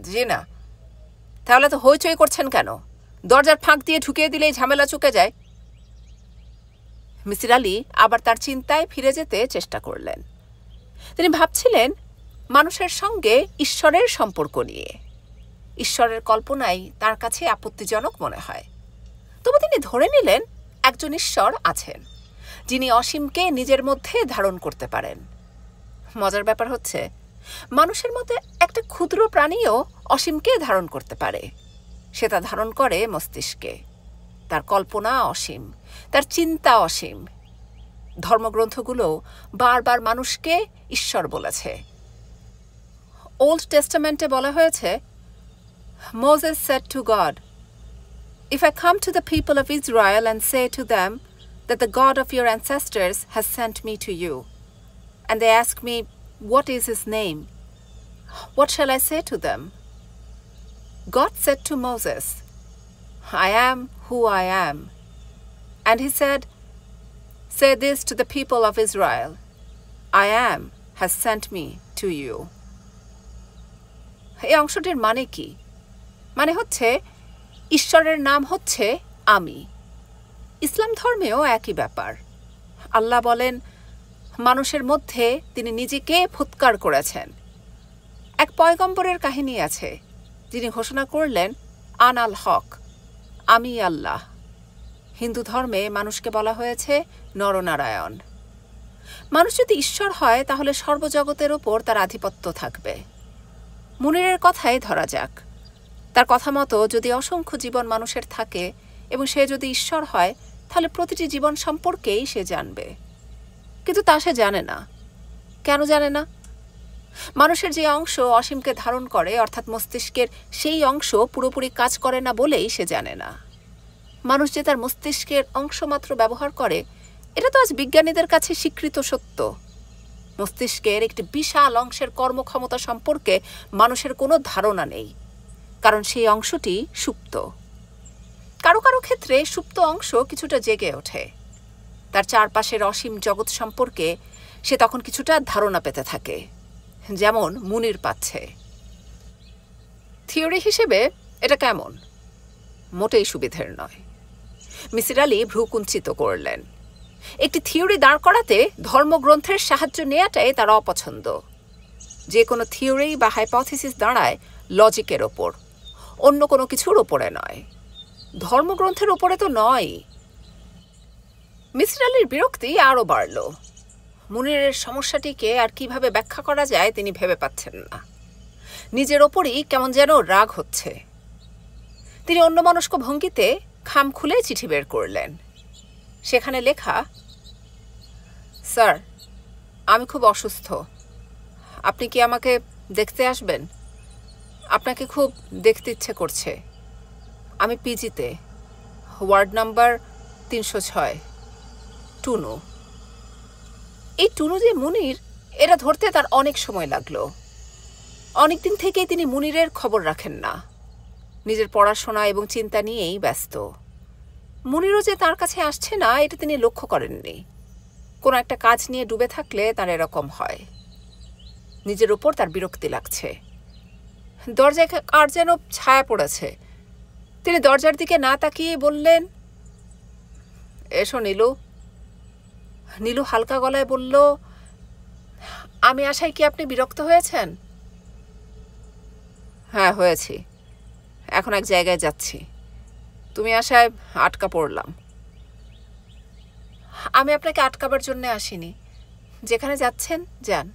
জি না। তাহলে তো হইচই করছেন কেন? দরজার ফাঁক দিয়ে ঢুকিয়ে দিলেই ঝামেলা চুকে যায়। মিসির আলি আবার তার চিন্তায় ফিরে যেতে চেষ্টা করলেন। তিনি ভাবছিলেন মানুষের সঙ্গে ঈশ্বরের সম্পর্ক নিয়ে। ঈশ্বরের কল্পনাই তার কাছে আপত্তিজনক মনে হয়। তবু তিনি ধরে নিলেন একজন ঈশ্বর আছেন, যিনি অসীমকে নিজের মধ্যে ধারণ করতে পারেন। মজার ব্যাপার হচ্ছে, মানুষের মধ্যে একটা ক্ষুদ্র প্রাণীও অসীমকে ধারণ করতে পারে। সে তা ধারণ করে মস্তিষ্কে। তার কল্পনা অসীম, তার চিন্তা অসীম। ধর্মগ্রন্থগুলো বারবার মানুষকে ঈশ্বর বলেছে। ওল্ড টেস্টামেন্টে বলা হয়েছে, Moses said to God, "If I come to the people of Israel and say to them that the God of your ancestors has sent me to you, and they ask me, what is his name? What shall I say to them?" God said to Moses, "I am who I am." And he said, "Say this to the people of Israel, I am has sent me to you." এই অংশটির মানে কি? মানে হচ্ছে, ঈশ্বরের নাম হচ্ছে আমি। ইসলাম ধর্মেও একই ব্যাপার। আল্লাহ বলেন, মানুষের মধ্যে তিনি নিজেকে ফুৎকার করেছেন। এক পয়গম্বরের কাহিনী আছে, যিনি ঘোষণা করলেন, আনাল হক, আমি আল্লাহ। হিন্দু ধর্মে মানুষকে বলা হয়েছে নরনারায়ণ। মানুষ যদি ঈশ্বর হয়, তাহলে সর্বজগতের ওপর তার আধিপত্য থাকবে। মুনিরের কথাই ধরা যাক। তার কথা মতো যদি অসংখ্য জীবন মানুষের থাকে এবং সে যদি ঈশ্বর হয়, তাহলে প্রতিটি জীবন সম্পর্কেই সে জানবে। কিন্তু তা সে জানে না। কেন জানে না? মানুষের যে অংশ অসীমকে ধারণ করে, অর্থাৎ মস্তিষ্কের সেই অংশ পুরোপুরি কাজ করে না বলেই সে জানে না। মানুষ যে তার মস্তিষ্কের অংশ মাত্র ব্যবহার করে, এটা তো আজ বিজ্ঞানীদের কাছে স্বীকৃত সত্য। মস্তিষ্কের একটি বিশাল অংশের কর্মক্ষমতা সম্পর্কে মানুষের কোনো ধারণা নেই, কারণ সেই অংশটি সুপ্ত। কারো কারো ক্ষেত্রে সুপ্ত অংশ কিছুটা জেগে ওঠে। তার চারপাশের অসীম জগৎ সম্পর্কে সে তখন কিছুটা ধারণা পেতে থাকে, যেমন মুনির পাচ্ছে। থিওরি হিসেবে এটা কেমন? মোটেই সুবিধের নয়। মিসির আলি ভ্রু কুঞ্চিত করলেন। একটি থিওরি দাঁড় করাতে ধর্মগ্রন্থের সাহায্য নেওয়াটাই তার অপছন্দ। যে কোনো থিওরি বা হাইপোথিসিস দাঁড়ায় লজিকের ওপর, অন্য কোনো কিছুর ওপরে নয়। ধর্মগ্রন্থের ওপরে তো নয়। মিসির আলির বিরক্তি আরও বাড়ল। মুনিরের সমস্যাটিকে আর কিভাবে ব্যাখ্যা করা যায় তিনি ভেবে পাচ্ছেন না। নিজের ওপরই কেমন যেন রাগ হচ্ছে। তিনি অন্যমনস্ক ভঙ্গিতে খাম খুলে চিঠি বের করলেন। সেখানে লেখা, স্যার, আমি খুব অসুস্থ। আপনি কি আমাকে দেখতে আসবেন? আপনাকে খুব দেখতে ইচ্ছে করছে। আমি পিজিতে, ওয়ার্ড নাম্বার 306, টুনু। এই টুনু যে মুনির, এটা ধরতে তার অনেক সময় লাগলো। অনেকদিন থেকেই তিনি মুনিরের খবর রাখেন না। নিজের পড়াশোনা এবং চিন্তা নিয়েই ব্যস্ত। মুনিরও যে তার কাছে আসছে না, এটা তিনি লক্ষ্য করেননি। কোনো একটা কাজ নিয়ে ডুবে থাকলে তার এরকম হয়। নিজের উপর তার বিরক্তি লাগছে। দরজায় কার যেন ছায়া পড়েছে। তিনি দরজার দিকে না তাকিয়ে বললেন, এসো নীলু। নীলু হালকা গলায় বলল, আমি আশায় কি আপনি বিরক্ত হয়েছেন? হ্যাঁ, হয়েছি। এখন এক জায়গায় যাচ্ছি। তুমি আশায় আটকা পড়লাম। আমি আপনাকে আটকাবার জন্য আসিনি। যেখানে যাচ্ছেন যান।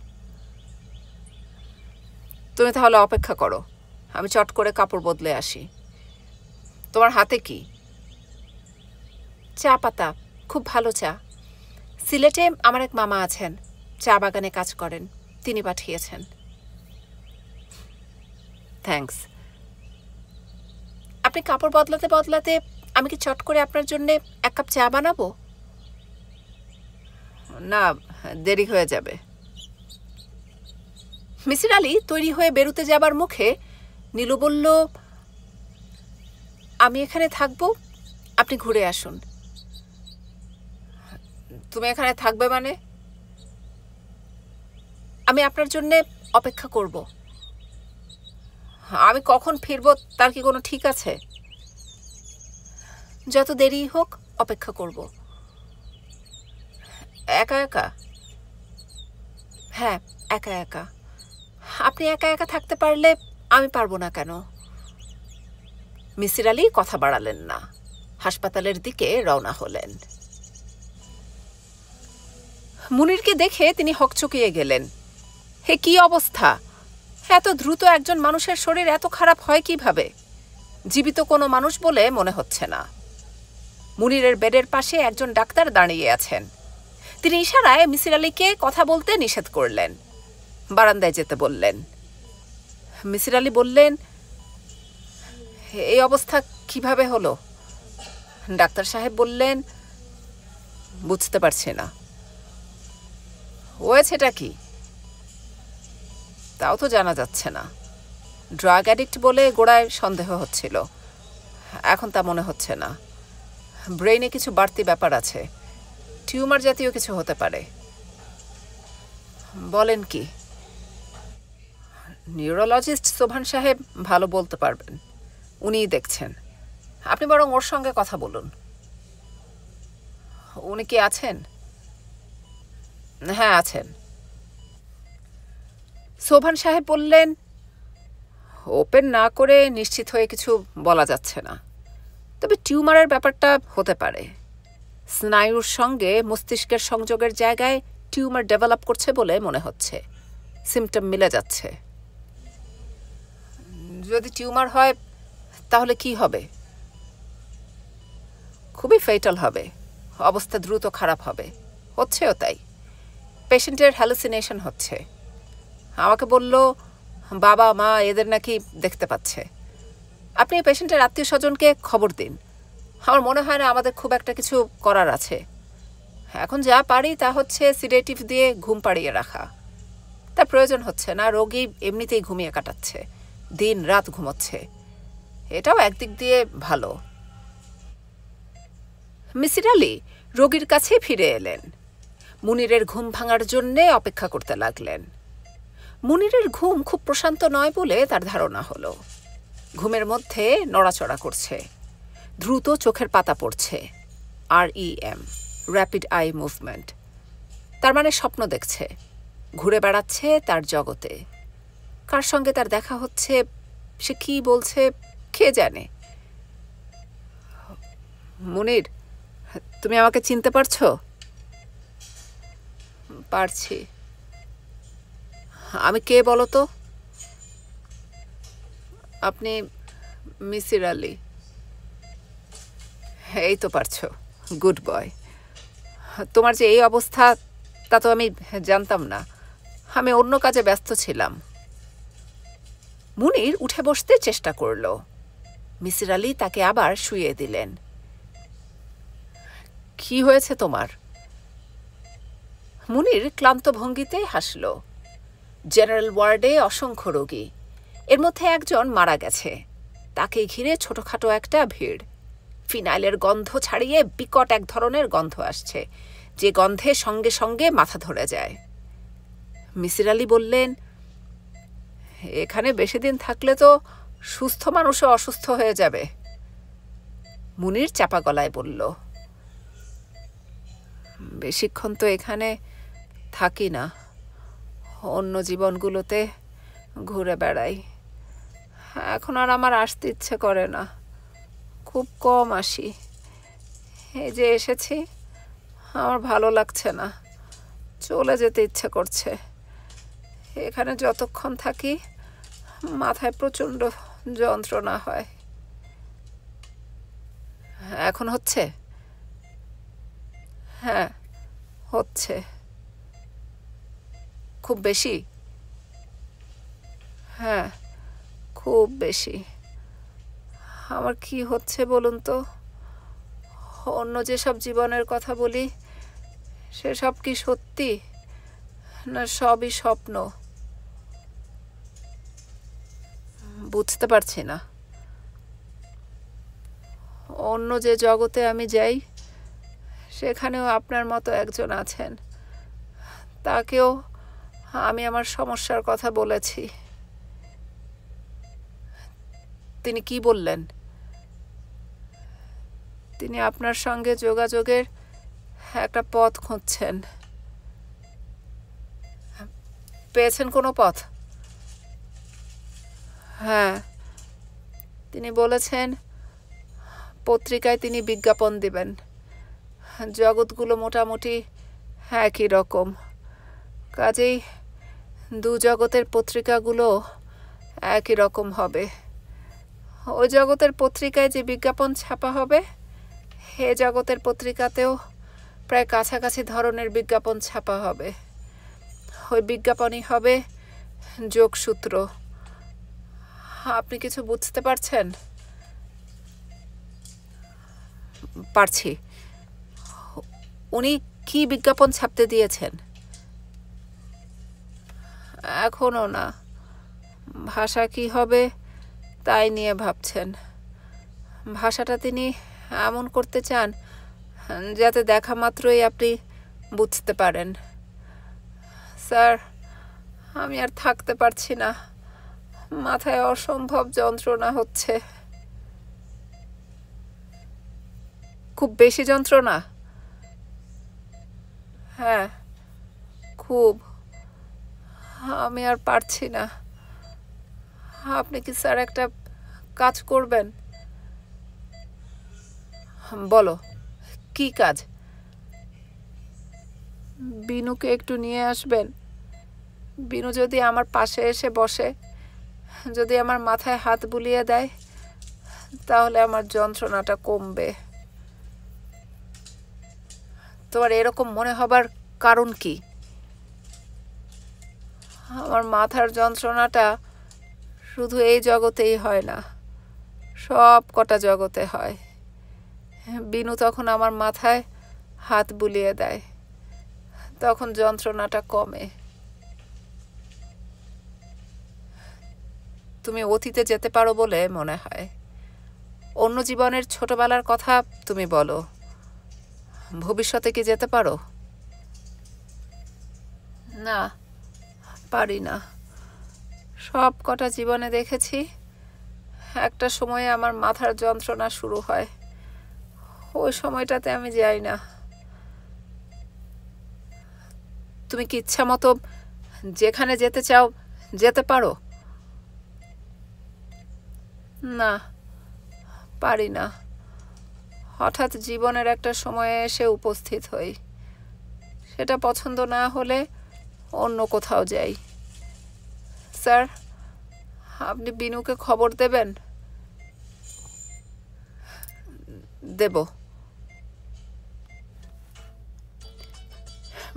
তুমি তাহলে অপেক্ষা করো, আমি চট করে কাপড় বদলে আসি। তোমার হাতে কি? চা পাতা, খুব ভালো চা। সিলেটে আমার এক মামা আছেন, চা বাগানে কাজ করেন, তিনি পাঠিয়েছেন। থ্যাঙ্কস। আপনি কাপড় বদলাতে বদলাতে আমি কি চট করে আপনার জন্য এক কাপ চা বানাবো? না, দেরি হয়ে যাবে। মিসির আলি তৈরি হয়ে বেরোতে যাবার মুখে নীলু বলল, আমি এখানে থাকবো, আপনি ঘুরে আসুন। তুমি এখানে থাকবে মানে? আমি আপনার জন্যে অপেক্ষা করব। আমি কখন ফিরবো তার কি কোনো ঠিক আছে? যত দেরি হোক অপেক্ষা করব। একা একা? হ্যাঁ, একা একা। আপনি একা একা থাকতে পারলে আমি পারবো না কেন? মিসির আলী কথা বাড়ালেন না, হাসপাতালের দিকে রওনা হলেন। মুনিরকে দেখে তিনি হকচকিয়ে গেলেন। হে, কি অবস্থা! এত দ্রুত একজন মানুষের শরীর এত খারাপ হয় কিভাবে? জীবিত কোনো মানুষ বলে মনে হচ্ছে না। মুনিরের বেডের পাশে একজন ডাক্তার দাঁড়িয়ে আছেন। তিনি ইশারায় মিসির আলীকে কথা বলতে নিষেধ করলেন, বারান্দায় যেতে বললেন। মিসির আলী বললেন, এই অবস্থা কিভাবে হলো? ডাক্তার সাহেব বললেন, বুঝতে পারছি না। হয়েছেটা কি? তাও তো জানা যাচ্ছে না। ড্রাগ অ্যাডিক্ট বলে গোড়ায় সন্দেহ হচ্ছিল, এখন তা মনে হচ্ছে না। ব্রেইনে কিছু বাড়তি ব্যাপার আছে, টিউমার জাতীয় কিছু হতে পারে। বলেন কি? নিউরোলজিস্ট সোভান সাহেব ভালো বলতে পারবেন, উনিই দেখছেন। আপনি বরং ওর সঙ্গে কথা বলুন। উনি কি আছেন? হ্যাঁ, আছেন। সোভান সাহেব বললেন, ওপেন না করে নিশ্চিত হয়ে কিছু বলা যাচ্ছে না, তবে টিউমারের ব্যাপারটা হতে পারে। স্নায়ুর সঙ্গে মস্তিষ্কের সংযোগের জায়গায় টিউমার ডেভেলপ করছে বলে মনে হচ্ছে। সিমটম মিলে যাচ্ছে। যদি টিউমার হয় তাহলে কি হবে? খুবই ফেটাল হবে, অবস্থা দ্রুত খারাপ হবে। হচ্ছেও তাই। পেশেন্টের হ্যালুসিনেশন হচ্ছে। আমাকে বলল বাবা মা এদের নাকি দেখতে পাচ্ছে। আপনি পেশেন্টের আত্মীয় স্বজনকে খবর দিন। আমার মনে হয় না আমাদের খুব একটা কিছু করার আছে। এখন যা পারি তা হচ্ছে সিডেটিভ দিয়ে ঘুম পাড়িয়ে রাখা। তার প্রয়োজন হচ্ছে না, রোগী এমনিতেই ঘুমিয়ে কাটাচ্ছে, দিন রাত ঘুমোচ্ছে। এটাও একদিক দিয়ে ভালো। মিসির আলী রোগীর কাছে ফিরে এলেন। মুনিরের ঘুম ভাঙার জন্যে অপেক্ষা করতে লাগলেন। মুনিরের ঘুম খুব প্রশান্ত নয় বলে তার ধারণা হলো। ঘুমের মধ্যে নড়াচড়া করছে, দ্রুত চোখের পাতা পড়ছে, REM, র্যাপিড আই মুভমেন্ট। তার মানে স্বপ্ন দেখছে, ঘুরে বেড়াচ্ছে তার জগতে। কার সঙ্গে তার দেখা হচ্ছে, সে কি বলছে কে জানে। মুনির, তুমি আমাকে চিনতে পারছো? পারছি। আমি কে বলো তো? আপনি মিসির আলী। এই তো পারছো, গুড বয়। তোমার যে এই অবস্থা তা তো আমি জানতাম না, আমি অন্য কাজে ব্যস্ত ছিলাম। মুনির উঠে বসতে চেষ্টা করল। মিসির আলী তাকে আবার শুইয়ে দিলেন। কি হয়েছে তোমার? মুনির ক্লান্ত ভঙ্গিতে হাসল। জেনারেল ওয়ার্ডে অসংখ্য রোগী, এর মধ্যে একজন মারা গেছে। তাকে ঘিরে ছোটখাটো একটা ভিড়। ফিনাইলের গন্ধ ছাড়িয়ে বিকট এক ধরনের গন্ধ আসছে, যে গন্ধে সঙ্গে সঙ্গে মাথা ধরে যায়। মিসির আলী বললেন, এখানে বেশি দিন থাকলে তো সুস্থ মানুষও অসুস্থ হয়ে যাবে। মুনির চাপা গলায় বলল, বেশিক্ষণ তো এখানে থাকি না, অন্য জীবনগুলোতে ঘুরে বেড়াই। এখন আর আমার আসতে ইচ্ছে করে না, খুব কম আসি। এই যে এসেছি, আমার ভালো লাগছে না, চলে যেতে ইচ্ছে করছে। এখানে যতক্ষণ থাকি মাথায় প্রচণ্ড যন্ত্রণা হয়। এখন হচ্ছে? হ্যাঁ, হচ্ছে। খুব বেশি? হ্যাঁ, খুব বেশি। আমার কি হচ্ছে বলুন তো? অন্য যেসব জীবনের কথা বলি সেসব কি সত্যি, না সবই স্বপ্ন? বুঝতে পারছি না। অন্য যে জগতে আমি যাই সেখানেও আপনার মতো একজন আছেন। তাকেও আমি আমার সমস্যার কথা বলেছি। তিনি কি বললেন? তিনি আপনার সঙ্গে যোগাযোগের একটা পথ খুঁজছেন। পেয়েছেন কোনো পথ? হ্যাঁ, তিনি বলেছেন পত্রিকায় তিনি বিজ্ঞাপন দিবেন। জগৎগুলো মোটামুটি একই রকম, কাজেই দু জগতের পত্রিকাগুলো একই রকম হবে। ওই জগতের পত্রিকায় যে বিজ্ঞাপন ছাপা হবে এ জগতের পত্রিকাতেও প্রায় কাছাকাছি ধরনের বিজ্ঞাপন ছাপা হবে। ওই বিজ্ঞাপনই হবে যোগসূত্র। আপনি কিছু বুঝতে পারছেন? পারছি। উনি কি বিজ্ঞাপন ছাপতে দিয়েছেন? এখনো না, ভাষা কি হবে তাই নিয়ে ভাবছেন। ভাষাটা তিনি এমন করতে চান যাতে দেখা মাত্রই আপনি বুঝতে পারেন। স্যার, আমি আর থাকতে পারছি না, মাথায় অসম্ভব যন্ত্রণা হচ্ছে। খুব বেশি যন্ত্রণা? হ্যাঁ, খুব। আমি আর পারছি না। আপনি কি স্যার একটা কাজ করবেন? বলো, কি কাজ? বিনুকে একটু নিয়ে আসবেন। বিনু যদি আমার পাশে এসে বসে, যদি আমার মাথায় হাত বুলিয়ে দেয়, তাহলে আমার যন্ত্রণাটা কমবে। তোমার এরকম মনে হবার কারণ কি? আমার মাথার যন্ত্রণাটা শুধু এই জগতেই হয় না, সব কটা জগতে হয়। বিনু তখন আমার মাথায় হাত বুলিয়ে দেয়, তখন যন্ত্রণাটা কমে। তুমি অতীতে যেতে পারো বলে মনে হয়। অন্য জীবনের ছোটবেলার কথা তুমি বলো। ভবিষ্যতে কি যেতে পারো? না, পারি না। সব কটা জীবনে দেখেছি একটা সময়ে আমার মাথার যন্ত্রণা শুরু হয়, ওই সময়টাতে আমি যাই না। তুমি কি ইচ্ছা মতো যেখানে যেতে চাও যেতে পারো? না, পারি না। হঠাৎ জীবনের একটা সময়ে এসে উপস্থিত হই, সেটা পছন্দ না হলে অন্য কোথাও যাই। স্যার, আপনি বিনুকে খবর দেবেন? দেব।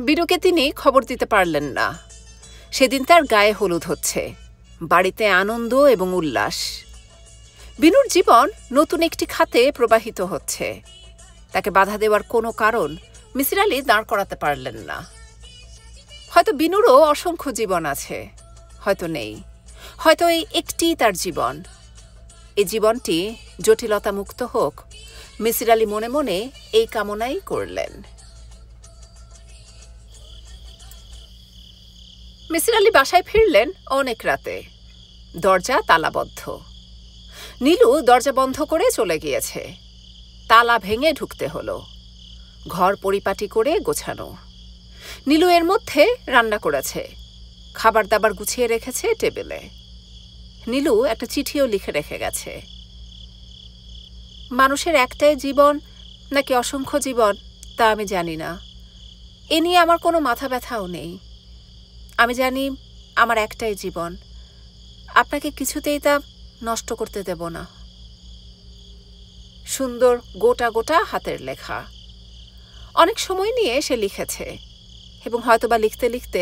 বিনুকে তিনি খবর দিতে পারলেন না। সেদিন তার গায়ে হলুদ হচ্ছে, বাড়িতে আনন্দ এবং উল্লাস। বিনুর জীবন নতুন একটি খাতে প্রবাহিত হচ্ছে। তাকে বাধা দেওয়ার কোনো কারণ মিসির আলি দাঁড় করাতে পারলেন না। হয়তো বিনুরও অসংখ্য জীবন আছে, হয়তো নেই, হয়তো এই একটি তার জীবন। এই জীবনটি জটিলতা মুক্ত হোক, মিসির আলি মনে মনে এই কামনাই করলেন। মিসির আলি বাসায় ফিরলেন অনেক রাতে। দরজা তালাবদ্ধ। নীলু দরজা বন্ধ করে চলে গিয়েছে। তালা ভেঙে ঢুকতে হলো। ঘর পরিপাটি করে গোছানো। নীলু এর মধ্যে রান্না করেছে, খাবার দাবার গুছিয়ে রেখেছে টেবিলে। নীলু একটা চিঠিও লিখে রেখে গেছে। মানুষের একটাই জীবন নাকি অসংখ্য জীবন তা আমি জানি না। এ নিয়ে আমার কোনো মাথা ব্যথাও নেই। আমি জানি আমার একটাই জীবন, আপনাকে কিছুতেই তা নষ্ট করতে দেব না। সুন্দর গোটা গোটা হাতের লেখা। অনেক সময় নিয়ে সে লিখেছে এবং হয়তোবা লিখতে লিখতে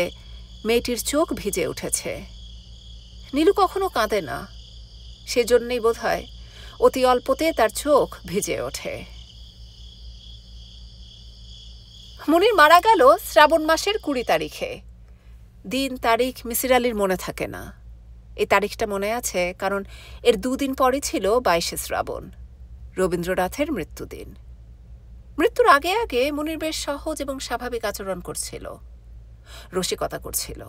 মেয়েটির চোখ ভিজে উঠেছে। নীলু কখনো কাঁদে না, সেজন্যই বোধহয় অতি অল্পতে তার চোখ ভিজে ওঠে। মুনির মারা গেল শ্রাবণ মাসের 20 তারিখে। দিন তারিখ মিসির আলির মনে থাকে না। এই তারিখটা মনে আছে কারণ এর 2 দিন পরই ছিল 22শে শ্রাবণ। রবীন্দ্রনাথের মৃত্যুদিন। মৃত্যুর আগে আগে মুনির বেশ সহজ এবং স্বাভাবিক আচরণ করছিল, রসিকতা করছিল।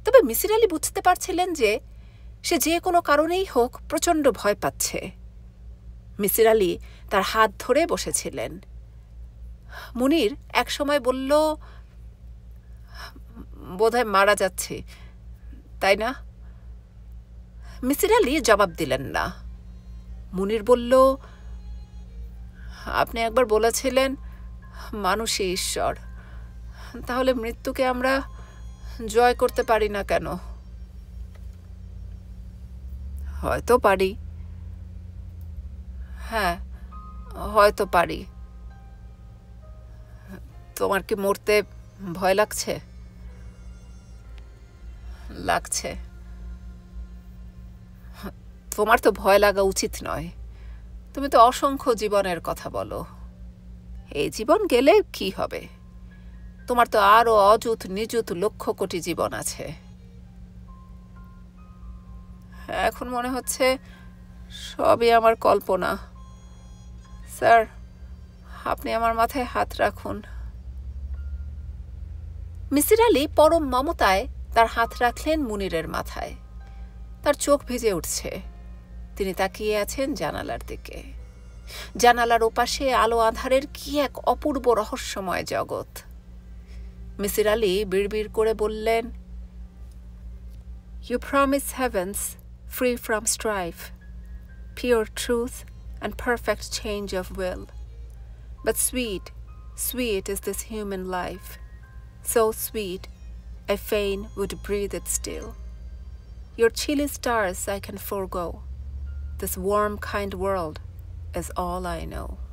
তবে মিসির আলি বুঝতে পারছিলেন যে সে যে কোনো কারণেই হোক প্রচণ্ড ভয় পাচ্ছে। মিসির আলি তার হাত ধরে বসেছিলেন। মুনির একসময় বলল, বোধহয় মারা যাচ্ছি, তাই না? মিসির আলি জবাব দিলেন না। মুনির বলল, আপনি একবার বলেছিলেন মানুষই ঈশ্বর, তাহলে মৃত্যুকে আমরা জয় করতে পারি না কেন? হয়তো পারি। হ্যাঁ, হয়তো পারি। তোমার কি মরতে ভয় লাগছে? লাগছে। তোমার তো ভয় লাগা উচিত নয়। তুমি তো অসংখ্য জীবনের কথা বলো। এই জীবন গেলে কি হবে? তোমার তো আরো অযুত নিযুত লক্ষ কোটি জীবন আছে। এখন মনে হচ্ছে সবই আমার কল্পনা। স্যার, আপনি আমার মাথায় হাত রাখুন। মিসির আলি পরম মমতায় তার হাত রাখলেন মুনিরের মাথায়। তার চোখ ভিজে উঠছে। তিনি তাকিয়ে আছেন জানালার দিকে। জানালার ওপাশে আলো আঁধারের কি এক অপূর্ব রহস্যময় জগৎ। মিসির আলি বিড়বিড় করে বললেন, You promise heavens free from strife, pure truth and perfect change of will. But sweet, sweet is this human life, so sweet I fain would breathe it still. Your chilly stars I can forego, this warm kind world is all I know.